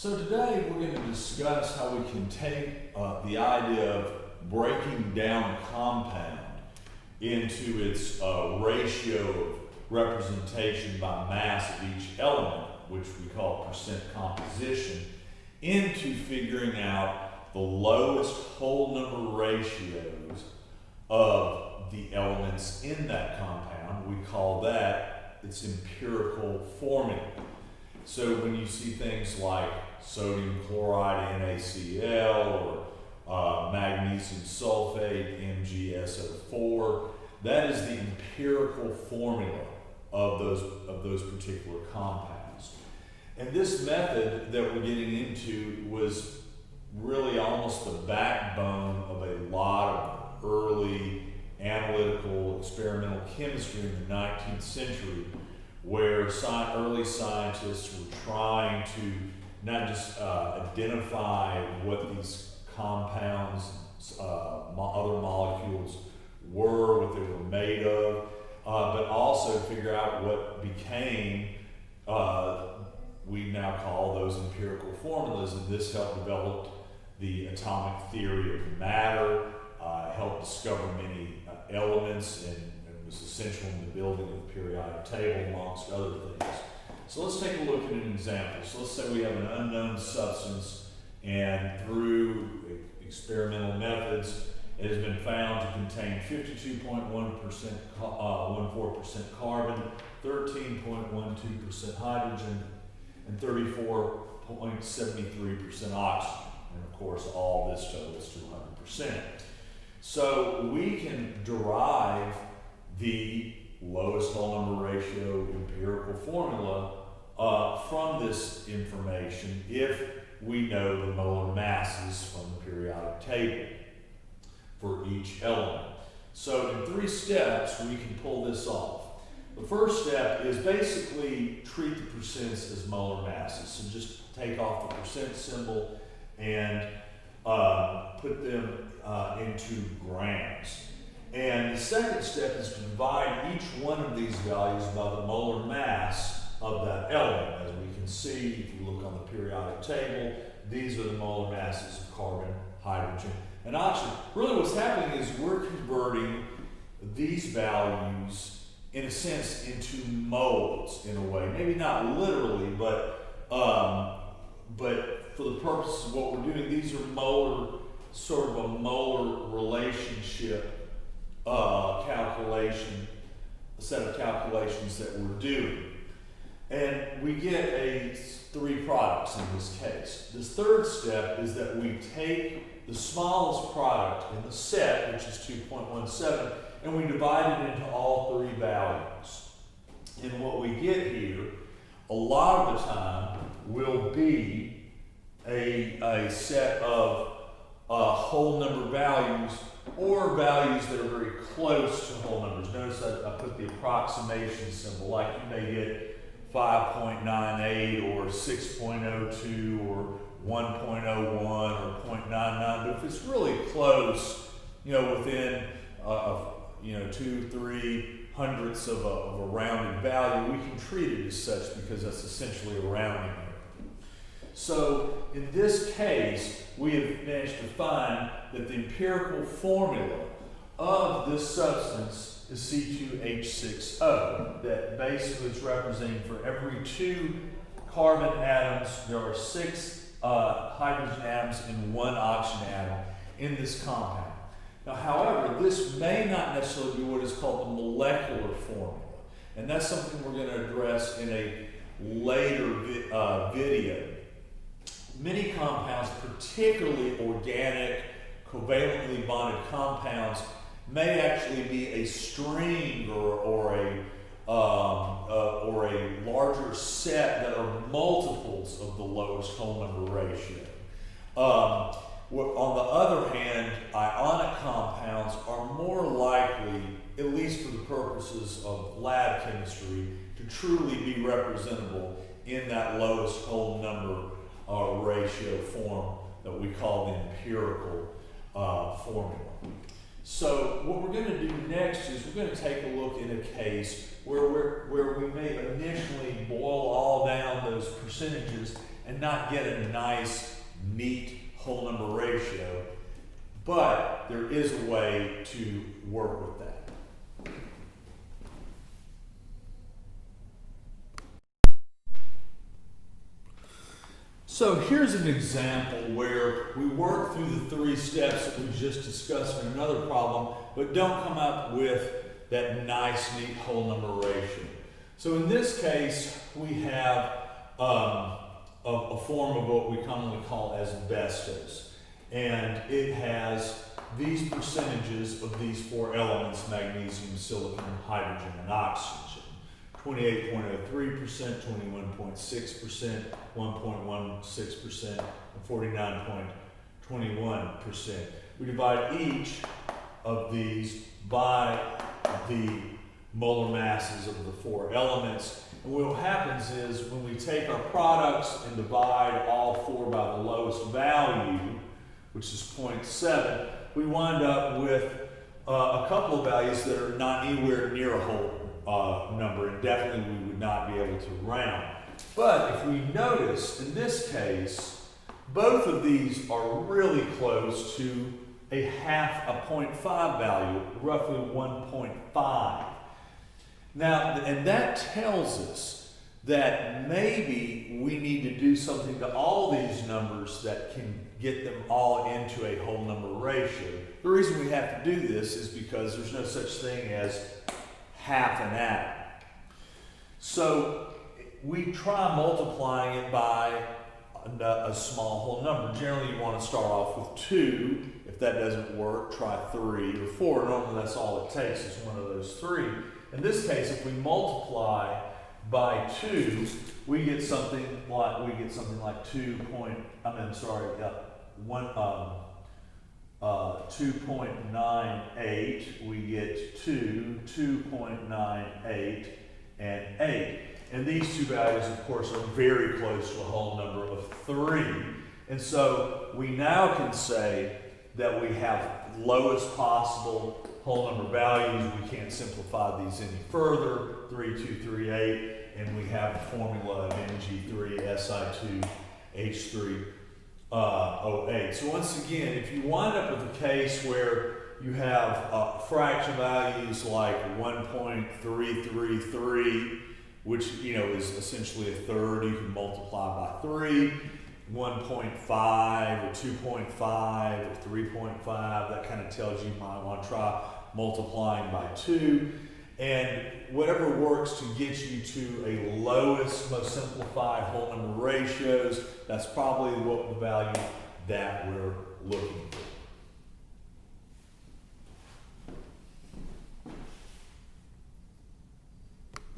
So today we're going to discuss how we can take the idea of breaking down a compound into its ratio of representation by mass of each element, which we call percent composition, into figuring out the lowest whole number ratios of the elements in that compound. We call that its empirical formula. So when you see things like sodium chloride NaCl or magnesium sulfate MgSO4, that is the empirical formula of those particular compounds. And this method that we're getting into was really almost the backbone of a lot of early analytical experimental chemistry in the 19th century, where early scientists were trying to not just identify what these compounds, other molecules were, what they were made of, but also figure out what became, we now call those empirical formulas, and this helped develop the atomic theory of matter, helped discover many elements, and was essential in the building of the periodic table, amongst other things. So let's take a look at an example. So let's say we have an unknown substance, and through experimental methods, it has been found to contain 52.14% carbon, 13.12% hydrogen, and 34.73% oxygen. And of course, all this totals to 100%. So we can derive the lowest whole number ratio empirical formula from this information if we know the molar masses from the periodic table for each element. So in 3 steps, we can pull this off. The first step is basically treat the percents as molar masses. So just take off the percent symbol and put them into grams. And the second step is to divide each one of these values by the molar mass of that element. As we can see, if you look on the periodic table, these are the molar masses of carbon, hydrogen, and oxygen. Really what's happening is we're converting these values, in a sense, into moles in a way. Maybe not literally, but for the purposes of what we're doing, these are molar, sort of a molar relationship calculation, a set of calculations that we're doing. And we get 3 products in this case. This third step is that we take the smallest product in the set, which is 2.17, and we divide it into all 3 values. And what we get here, a lot of the time, will be a set of whole number values, or values that are very close to whole numbers. Notice I put the approximation symbol, like you may get 5.98 or 6.02 or 1.01 or 0.99, but if it's really close, within 2-3 hundredths of a rounded value, we can treat it as such because that's essentially a rounding error. So in this case, we have managed to find that the empirical formula of this substance is C2H6O, that basically is representing for every 2 carbon atoms, there are 6 hydrogen atoms and 1 oxygen atom in this compound. Now, however, this may not necessarily be what is called the molecular formula, and that's something we're going to address in a later video. Many compounds, particularly organic, covalently bonded compounds, may actually be a string or a larger set that are multiples of the lowest whole number ratio. On the other hand, ionic compounds are more likely, at least for the purposes of lab chemistry, to truly be representable in that lowest whole number ratio form that we call the empirical formula. So what we're going to do next is we're going to take a look at a case where we may initially boil all down those percentages and not get a nice, neat whole number ratio. But there is a way to work with that. So here's an example where we work through the 3 steps that we just discussed in another problem, but don't come up with that nice, neat whole number ratio. So in this case, we have a form of what we commonly call asbestos. And it has these percentages of these 4 elements: magnesium, silicon, hydrogen, and oxygen. 28.03%, 21.6%, 1.16%, and 49.21%. We divide each of these by the molar masses of the 4 elements. And what happens is when we take our products and divide all 4 by the lowest value, which is 0.7, we wind up with a couple of values that are not anywhere near a whole number, and definitely we would not be able to round. But if we notice, in this case, both of these are really close to a 0.5 value, roughly 1.5. Now, and that tells us that maybe we need to do something to all these numbers that can get them all into a whole number ratio. The reason we have to do this is because there's no such thing as half an atom. So we try multiplying it by a small whole number. Generally, you want to start off with 2. If that doesn't work, try 3 or 4. Normally, that's all it takes is one of those 3. In this case, if we multiply by 2, we get something like 2.98, we get 2, 2.98, and 8. And these 2 values, of course, are very close to a whole number of 3. And so we now can say that we have lowest possible whole number values. We can't simplify these any further. 3238, and we have the formula of Mg3Si2H3O8. So once again, if you wind up with a case where you have fraction values like 1.333, which is essentially a third, you can multiply by 3. 1.5 or 2.5 or 3.5, that kind of tells you might want to try multiplying by 2. And whatever works to get you to a lowest, most simplified whole number ratios, that's probably what the value that we're looking for.